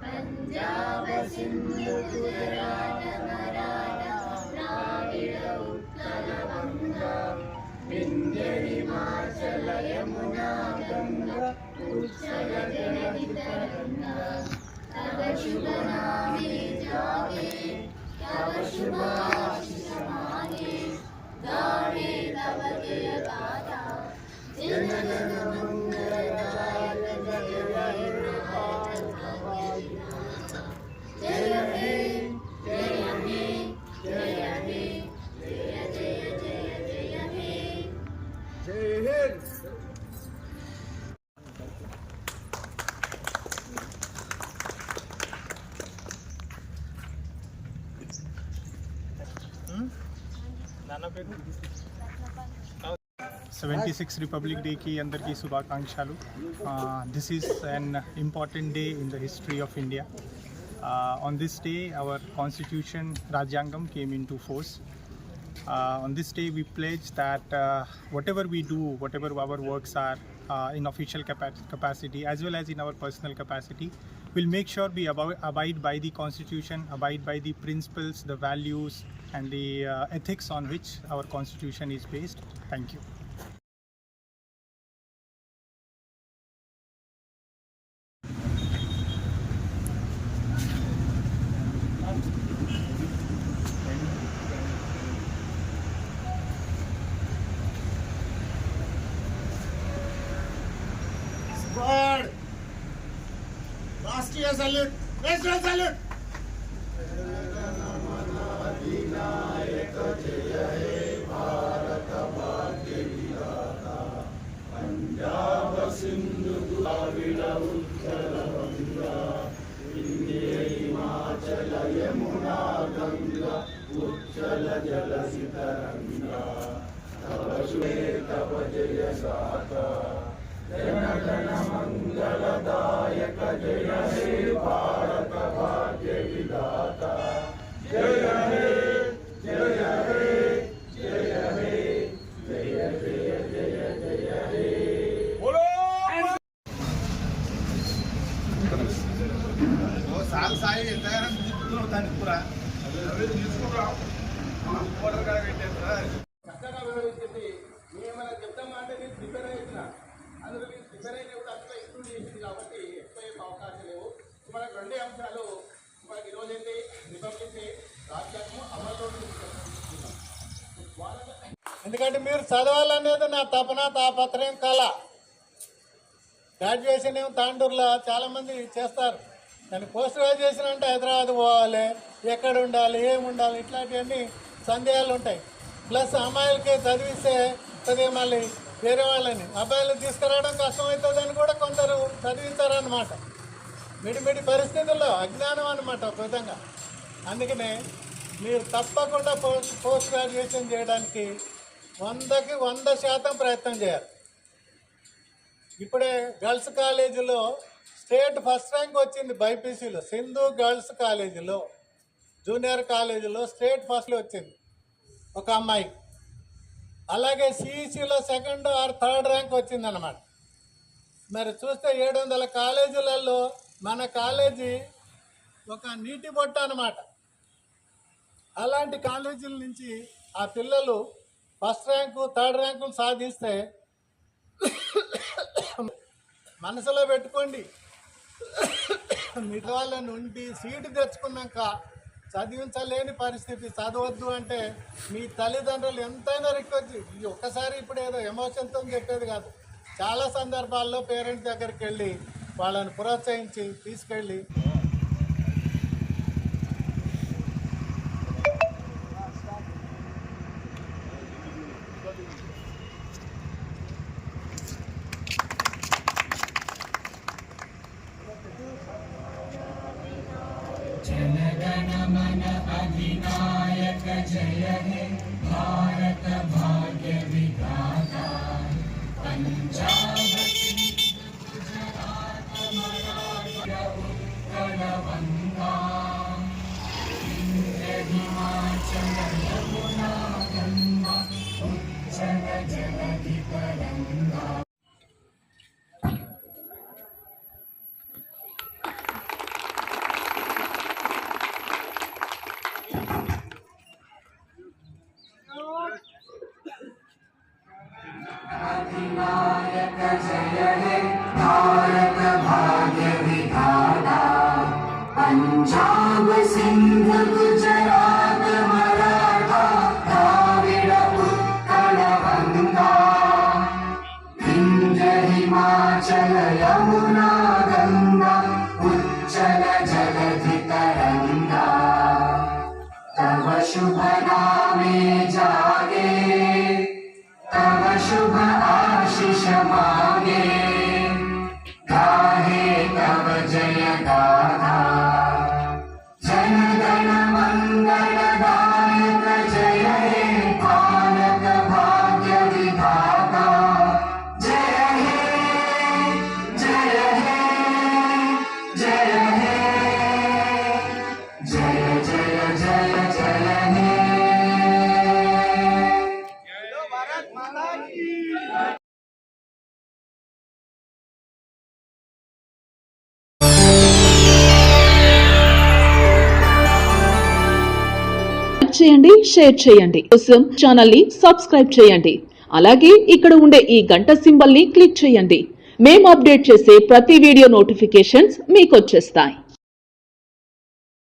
पंजाब सिंधु गुजरात मराठा द्राविड उत्कल बंगा विंध्य हिमाचल यमुना गंगा उच्चल जलधि तरंगा तव शुभ नामे जागे तव शुभ आशीष मांगे गावे तव जय गाथा जन जन मंगलदायक जय जय जय हे जय हे जय हे जय जय जय जय हे जय हिंद। नाना पे 76 रिपब्लिक डे की अंदर की शुभाकांक्षालु। This is an important day in the history of India. On this day our constitution Rajyangam came into force. On this day we pledge that whatever we do, whatever our works are in official capacity as well as in our personal capacity, we'll make sure we abide by the constitution, abide by the principles, the values and the ethics on which our constitution is based. Thank you. राष्ट्रीय salute, national salute. Punjab Sindhu Dravida Utkal Banga Vindhya Himachal Yamuna Ganga उच्चल जलधि तरंगा तव जय गाथा जन गण मंगलदायक जय हे भारत भाग्य विधाता जय हे जय हे जय हे जय जय जय जय हे बोलो वो साल साई तयार होता पूरा ఓటర్ కార్డు పెట్టేస్తారా చక్కగా వివరించింది. మేమేమైనా చెప్తామంటే నేను ప్రిపేర్ అవుతున్నా, అందులో నేను ప్రిపేర్ అయినప్పుడు అంతా ఇంక్లూడ్ చేసింది కాబట్టి ఎక్కువ అవకాశం లేవు. మనకు రెండే అంశాలు మనకి ఈరోజు ఏంటి, రిపబ్లిక్ డే, రాజ్యాంగం అమలులో. ఎందుకంటే మీరు చదవాలనేది నా తపన, తాపత్రయం, కళ. గ్రాడ్యుయేషన్ ఏమో తాండూరులో చాలామంది చేస్తారు, కానీ పోస్ట్ గ్రాడ్యుయేషన్ అంటే హైదరాబాద్ పోవాలి, ఎక్కడ ఉండాలి, ఏమి ఉండాలి, ఇట్లాంటివన్నీ సందేహాలు ఉంటాయి. ప్లస్ అమ్మాయిలకి చదివిస్తే చదివి మళ్ళీ వేరే వాళ్ళని అబ్బాయిలు తీసుకురావడం కష్టమవుతుందని కూడా కొందరు చదివించారన్నమాట. మిడిమిడి పరిస్థితుల్లో అజ్ఞానం అన్నమాట ఒక విధంగా. అందుకనే మీరు తప్పకుండా పోస్ట్ గ్రాడ్యుయేషన్ చేయడానికి 100కి 100% ప్రయత్నం చేయాలి. ఇప్పుడే గర్ల్స్ కాలేజీలో స్టేట్ ఫస్ట్ ర్యాంక్ వచ్చింది. బైపీసీలో సింధు గర్ల్స్ కాలేజీలో, జూనియర్ కాలేజీలో స్టేట్ ఫస్ట్ వచ్చింది ఒక అమ్మాయి. అలాగే సిఈసిలో సెకండ్ ఆర్ థర్డ్ ర్యాంక్ వచ్చిందన్నమాట. మరి చూస్తే 700 కాలేజీలలో మన కాలేజీ ఒక నీటి బొట్ట అన్నమాట. అలాంటి కాలేజీల నుంచి ఆ పిల్లలు ఫస్ట్ ర్యాంకు, థర్డ్ ర్యాంకులు సాధిస్తే మనసులో పెట్టుకోండి, మిగతా వాళ్ళ నుండి సీటు తెచ్చుకున్నాక చదివించలేని పరిస్థితి, చదవద్దు అంటే మీ తల్లిదండ్రులు ఎంతైనా రిక్వెస్ట్. ఒక్కసారి ఇప్పుడు ఏదో ఎమోషన్తో చెప్పేది కాదు, చాలా సందర్భాల్లో పేరెంట్స్ దగ్గరికి వెళ్ళి వాళ్ళని ప్రోత్సహించి తీసుకెళ్ళి पंजाब सिंध गुजरात मराठा द्राविड उत्कल गंगा विंध्य हिमाचल यमुना गंगा उच्चल जलधि तरंगा तव शुभ नामे जागे तव शुभ आशीष मांगे गाहे तव जय गाथा जन गण मंगलदायक जय हे भारत भाग्य विधाता जय हे जय हे जय हे जय जय जय जय हे చేయండి, షేర్ చేయండి. కోసం ఛానల్ ని సబ్స్క్రైబ్ చేయండి. అలాగే ఇక్కడ ఉండే ఈ గంట సింబల్ ని క్లిక్ చేయండి. మేము అప్డేట్ చేసే ప్రతి వీడియో నోటిఫికేషన్స్ మీకు వచ్చేస్తాయి.